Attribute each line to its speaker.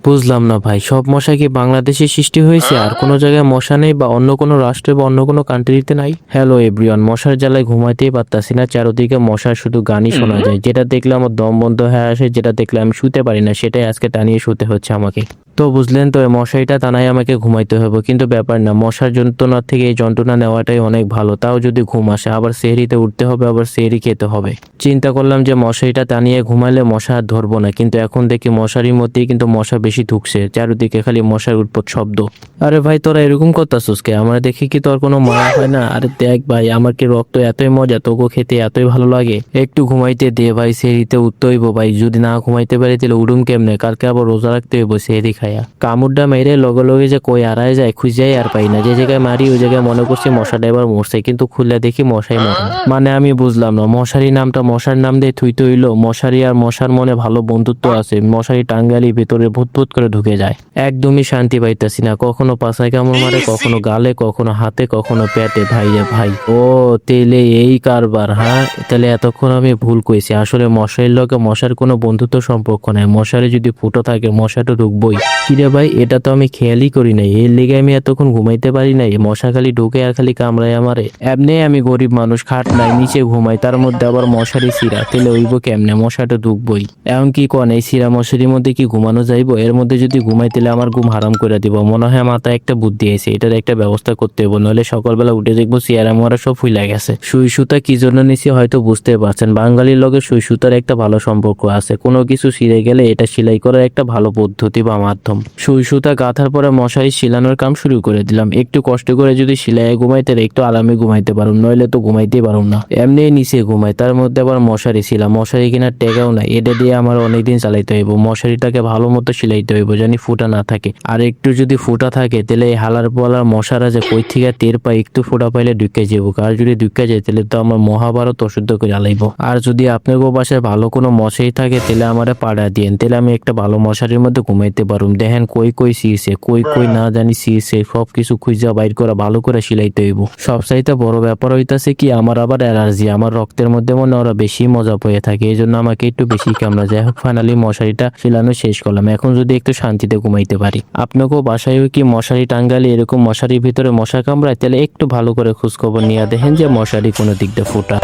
Speaker 1: বুঝলাম না ভাই, সব মশা কি বাংলাদেশে সৃষ্টি হয়েছে আর কোনো জায়গায় মশা নেই বা অন্য কোনো রাষ্ট্রে বা অন্য কোনো কান্ট্রিতে নাই? হ্যালো এভরিওয়ান, মশার জ্বালায় ঘুমাইতেই পারতাছি না, চারদিকে মশার শুধু গানই শোনা যায়। যেটা দেখলে আমার দম বন্ধ হয়ে আসে, যেটা দেখলে আমি শুতে পারি না, সেটাই আজকে টানিয়ে শুতে হচ্ছে আমাকে। তো বুঝলেন তো, এই মশারিটা টানাই আমাকে ঘুমাইতে হবে, কিন্তু ব্যাপার না, মশার যন্ত্রণার থেকে এই যন্ত্রণা নেওয়াটাই অনেক ভালো। তাও যদি ঘুম আসে, আবার সেহরিতে উঠতে হবে, আবার সেহরি খেতে হবে। চিন্তা করলাম যে মশারিটা টানিয়ে ঘুমাইলে মশা আর ধরবো না, কিন্তু এখন দেখি মশারির মধ্যেই কিন্তু মশা বেশি ঢুকছে, চারিদিকে খালি মশার উৎপাত শব্দ। আরে ভাই তোরা এরকম করতাছিস কে? আমার দেখি কি তোর কোনো মায়া হয় না? আরে দেখ ভাই, আমার কি রক্ত এতই মজা, তোকে খেতে এতই ভালো লাগে? একটু ঘুমাইতে দে ভাই, সেহরিতে উঠতে হইব ভাই। যদি না ঘুমাইতে পারি তাহলে উড়ুম কেমনে? কালকে আবার রোজা রাখতে হইব সেহরি খায়া। কামড়টা মেরে লগে লগে যে কই আড়ায় যায় খুঁজাই আর পাই না। যে জায়গায় মারি ওই জায়গায় মনে করছি মশাটা এবার মরছে, কিন্তু খুললে দেখি মশাই মরে। মানে আমি বুঝলাম না, মশারি নামটা মশার নাম দিয়ে থুইতে হইলো? মশারি আর মশার মনে ভালো বন্ধুত্ব আছে, মশারি টাঙ্গালি ভেতরে ভূত ভূত করে ঢুকে যায়। একদমই শান্তি পাইতাছি না, কখনো পাছায় কামড় মারে, কখনো গালে, কখনো হাতে, কখনো পেটে। ভাইয়া ভাই, ও তেলে এই কারবার? হ্যাঁ, তাহলে এতক্ষণ আমি ভুল কইছি। আসলে মশারির লগে মশার কোনো বন্ধুত্ব সম্পর্ক নাই। মশারি যদি ফুটো থাকে মশা তো ঢুকবই। কিরে ভাই, এটা তো আমি খেয়ালই করি নাই, এর লেগে আমি এতক্ষণ ঘুমাইতে পারি নাই? মশা খালি ঢুকে আর খালি কামড়ায় আমারে। এমনি আমি গরিব মানুষ, খাট নাই, নিচে ঘুমাই, তার মধ্যে আবার মশারি ছিঁড়া, তেলে হইব কেমনে? মশা তো ঢুকবই। এখন কি কোন, এই ছিঁড়া মশারির মধ্যে কি ঘুমানো যাইবো? এর মধ্যে যদি ঘুমাই তাহলে আমার ঘুম হারাম করে দিব। মনে হয় মাথায় একটা বুদ্ধি আছে, এটার একটা ব্যবস্থা করতে হবে, নইলে সকালবেলা উঠে দেখবো চেয়ারা মোয়ারা সব ফুইলা গেছে। সুই সুতা কি জন্য নিছি হয়তো বুঝতে পারছেন, বাঙালির লগে সুই সুতার একটা ভালো সম্পর্ক আছে। কোনো কিছু ছিঁড়ে গেলে এটা সেলাই করার একটা ভালো পদ্ধতি বা মাধ্যম। সুই সুতা গাঁথার পরে মশারি শিলানোর কাম শুরু করে দিলাম। একটু কষ্ট করে যদি সিলাইয়ে ঘুমাইতে একটু আরামে ঘুমাইতে পারুম, নইলে তো ঘুমাইতেই পারুম না। এমনি নিচে ঘুমাই, তার মধ্যে আবার মশারি ছিলাম। মশারি কিনা টেকাও নাই, এটা দিয়ে আমার অনেকদিন চালাইতে হইব। মশারিটাকে ভালো মতো সিলাইতে হইব, জানি ফুটা না থাকে। আর একটু যদি ফুটা থাকে তাহলে এই হালার পালার মশারা যে কই থেকে টের পায়, একটু ফুটা পাইলে ঢুকে যাবো। আর যদি ঢুকে যায় তাহলে তো আমার মহাভারত অশুদ্ধ করে আলাইব। আর যদি আপনাদের বাসায় ভালো কোনো মশারি থাকে তাহলে আমারে পাড়া দিয়েন, তাহলে আমি একটা ভালো মশারির মধ্যে ঘুমাইতে পারুম। দেখেন কই কই সিয়েছে, কই কই না জানি সিয়েছে, সবকিছু খুঁজা বাইর করা ভালো করে সিলাইতে হইব। সবচাইতে বড় ব্যাপার হইতাছে কি, আমার আবার অ্যালার্জি, আমার রক্তের মধ্যে মনে ওরা বেশি মজা পেয়ে থাকে, এই জন্য আমাকে একটু বেশি কামড়া যায়। হোক, ফাইনালি মশারিটা সিলানো শেষ করলাম, এখন যদি একটু শান্তিতে ঘুমাইতে পারি। আপনাকেও বাসায় কি মশারি টাঙ্গালে এরকম মশারির ভিতরে মশা কামড়ায়? তাহলে একটু ভালো করে খোঁজখবর নিয়ে দেখেন যে মশারি কোনো দিক দিয়ে ফুটা।